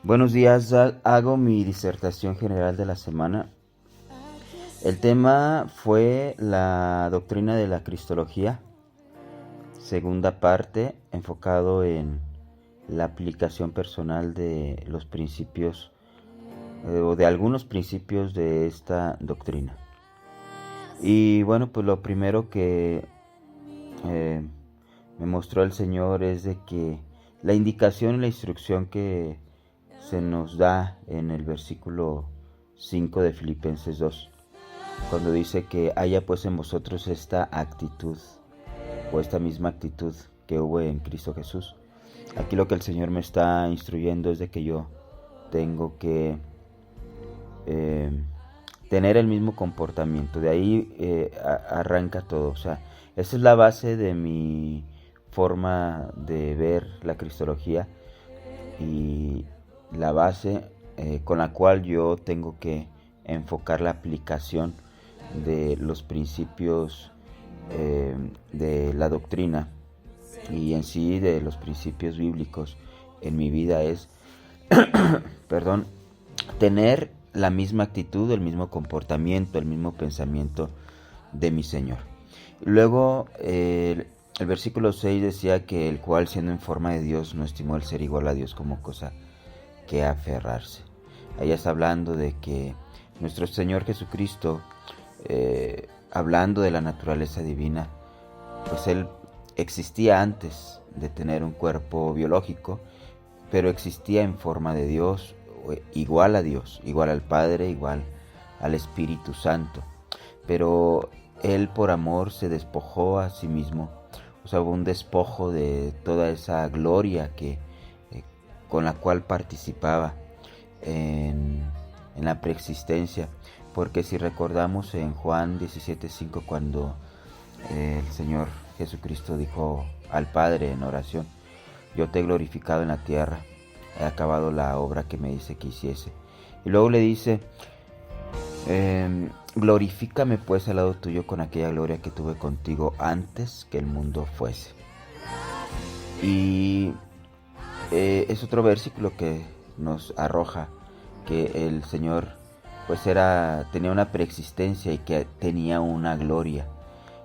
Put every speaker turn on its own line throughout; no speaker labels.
Buenos días, hago mi disertación general de la semana. El tema fue la doctrina de la cristología, segunda parte, enfocado en la aplicación personal de los principios o de algunos principios de esta doctrina. Y bueno, pues lo primero que me mostró el Señor es de que la indicación y la instrucción que se nos da en el versículo 5 de Filipenses 2, cuando dice que haya pues en vosotros esta actitud o esta misma actitud que hubo en Cristo Jesús. Aquí lo que el Señor me está instruyendo es de que yo tengo que tener el mismo comportamiento. De ahí arranca todo. O sea, esa es la base de mi forma de ver la cristología y la base con la cual yo tengo que enfocar la aplicación de los principios de la doctrina y en sí de los principios bíblicos en mi vida es perdón, tener la misma actitud, el mismo comportamiento, el mismo pensamiento de mi Señor. Luego el versículo 6 decía que el cual siendo en forma de Dios no estimó el ser igual a Dios como cosa que aferrarse. Allá está hablando de que nuestro Señor Jesucristo, hablando de la naturaleza divina, pues Él existía antes de tener un cuerpo biológico, pero existía en forma de Dios, igual a Dios, igual al Padre, igual al Espíritu Santo. Pero Él por amor se despojó a sí mismo, o sea, hubo un despojo de toda esa gloria con la cual participaba en la preexistencia. Porque si recordamos en Juan 17:5, cuando el Señor Jesucristo dijo al Padre en oración: yo te he glorificado en la tierra, he acabado la obra que me dice que hiciese. Y luego le dice: glorifícame pues al lado tuyo con aquella gloria que tuve contigo antes que el mundo fuese. Y es otro versículo que nos arroja que el Señor pues tenía una preexistencia y que tenía una gloria,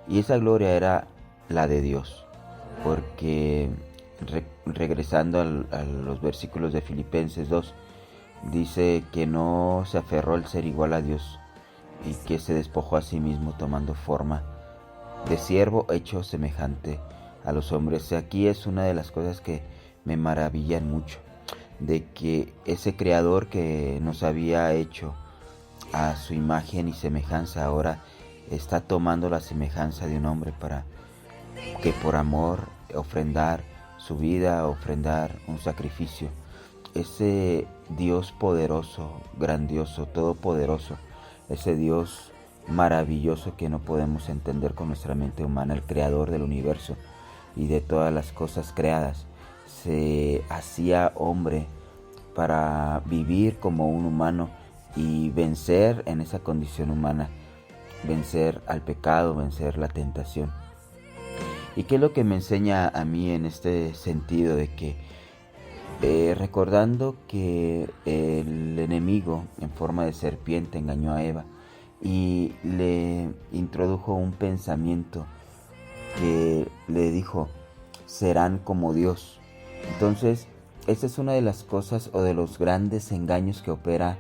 y esa gloria era la de Dios, porque regresando a los versículos de Filipenses 2, dice que no se aferró al ser igual a Dios y que se despojó a sí mismo tomando forma de siervo hecho semejante a los hombres. Aquí es una de las cosas que me maravillan mucho, de que ese creador que nos había hecho a su imagen y semejanza ahora está tomando la semejanza de un hombre para que por amor ofrendar su vida, ofrendar un sacrificio. Ese Dios poderoso, grandioso, todopoderoso, ese Dios maravilloso que no podemos entender con nuestra mente humana, el creador del universo y de todas las cosas creadas, se hacía hombre para vivir como un humano y vencer en esa condición humana, vencer al pecado, vencer la tentación. ¿Y qué es lo que me enseña a mí en este sentido? De que recordando que el enemigo en forma de serpiente engañó a Eva y le introdujo un pensamiento que le dijo: serán como Dios. Entonces, esta es una de las cosas o de los grandes engaños que opera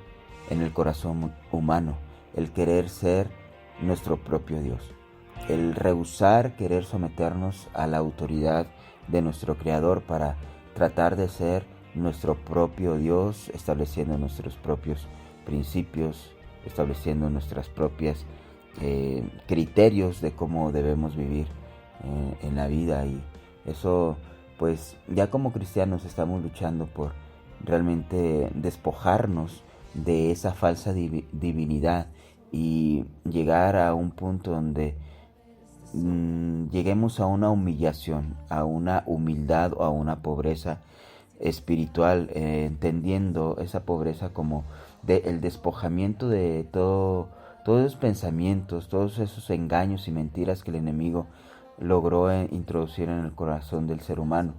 en el corazón humano, el querer ser nuestro propio Dios, el rehusar querer someternos a la autoridad de nuestro Creador para tratar de ser nuestro propio Dios, estableciendo nuestros propios principios, estableciendo nuestras propias criterios de cómo debemos vivir en la vida. Y eso, pues ya como cristianos estamos luchando por realmente despojarnos de esa falsa divinidad y llegar a un punto donde lleguemos a una humillación, a una humildad o a una pobreza espiritual, entendiendo esa pobreza como el despojamiento de todos esos pensamientos, todos esos engaños y mentiras que el enemigo logró introducir en el corazón del ser humano.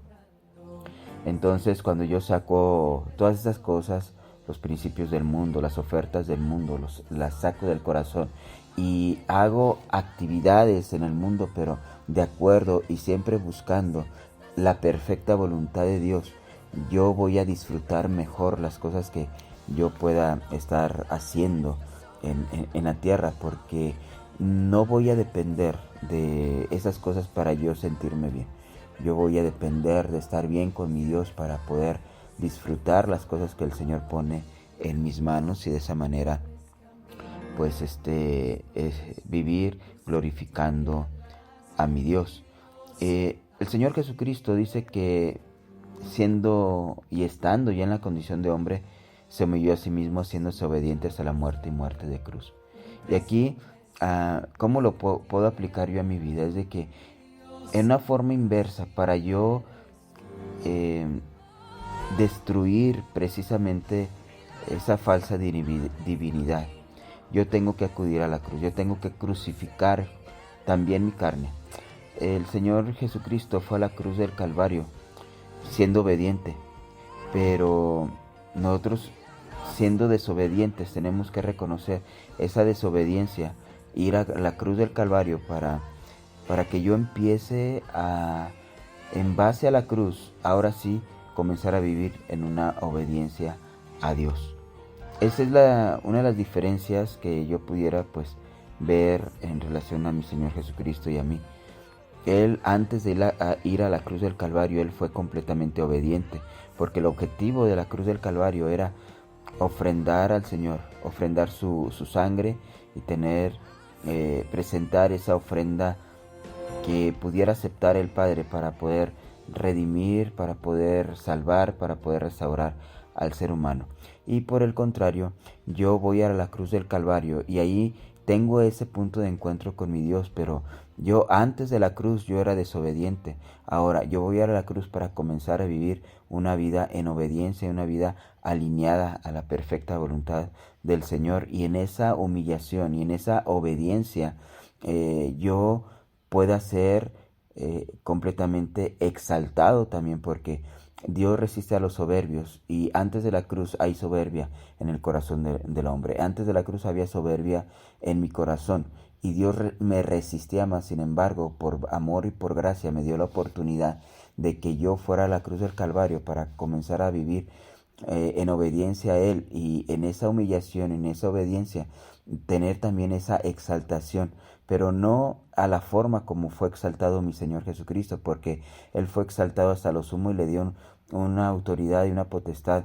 Entonces, cuando yo saco todas esas cosas, los principios del mundo, las ofertas del mundo, las saco del corazón y hago actividades en el mundo, pero de acuerdo y siempre buscando la perfecta voluntad de Dios, yo voy a disfrutar mejor las cosas que yo pueda estar haciendo en la tierra, porque no voy a depender de esas cosas para yo sentirme bien. Yo voy a depender de estar bien con mi Dios para poder disfrutar las cosas que el Señor pone en mis manos, y de esa manera pues vivir glorificando a mi Dios. El Señor Jesucristo dice que siendo y estando ya en la condición de hombre, se humilló a sí mismo, haciéndose obediente hasta la muerte y muerte de cruz. Y aquí, ¿cómo lo puedo aplicar yo a mi vida? Es de que en una forma inversa, para yo destruir precisamente esa falsa divinidad, yo tengo que acudir a la cruz, yo tengo que crucificar también mi carne. El Señor Jesucristo fue a la cruz del Calvario siendo obediente, pero nosotros, siendo desobedientes, tenemos que reconocer esa desobediencia, ir a la cruz del Calvario para que yo empiece en base a la cruz, ahora sí, comenzar a vivir en una obediencia a Dios. Esa es una de las diferencias que yo pudiera pues ver en relación a mi Señor Jesucristo y a mí. Él, antes de ir a la cruz del Calvario, él fue completamente obediente, porque el objetivo de la cruz del Calvario era ofrendar al Señor, ofrendar su sangre y presentar esa ofrenda que pudiera aceptar el Padre para poder redimir, para poder salvar, para poder restaurar al ser humano. Y por el contrario, yo voy a la cruz del Calvario y ahí tengo ese punto de encuentro con mi Dios, pero yo antes de la cruz yo era desobediente. Ahora yo voy a la cruz para comenzar a vivir una vida en obediencia, una vida alineada a la perfecta voluntad del Señor, y en esa humillación y en esa obediencia yo pueda ser completamente exaltado también, porque Dios resiste a los soberbios, y antes de la cruz hay soberbia en el corazón del hombre. Antes de la cruz había soberbia en mi corazón y Dios me resistía más. Sin embargo, por amor y por gracia me dio la oportunidad de que yo fuera a la cruz del Calvario para comenzar a vivir en obediencia a Él, y en esa humillación, en esa obediencia, tener también esa exaltación, pero no a la forma como fue exaltado mi Señor Jesucristo, porque Él fue exaltado hasta lo sumo y le dio una autoridad y una potestad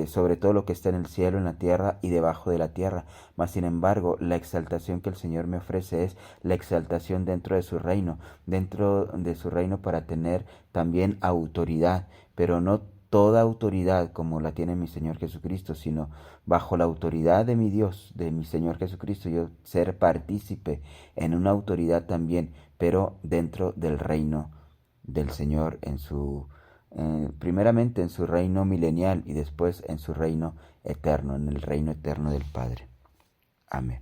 sobre todo lo que está en el cielo, en la tierra y debajo de la tierra. Mas sin embargo, la exaltación que el Señor me ofrece es la exaltación dentro de su reino para tener también autoridad, pero no toda autoridad como la tiene mi Señor Jesucristo, sino bajo la autoridad de mi Dios, de mi Señor Jesucristo, yo ser partícipe en una autoridad también, pero dentro del reino del Señor, primeramente en su reino milenial y después en su reino eterno, en el reino eterno del Padre. Amén.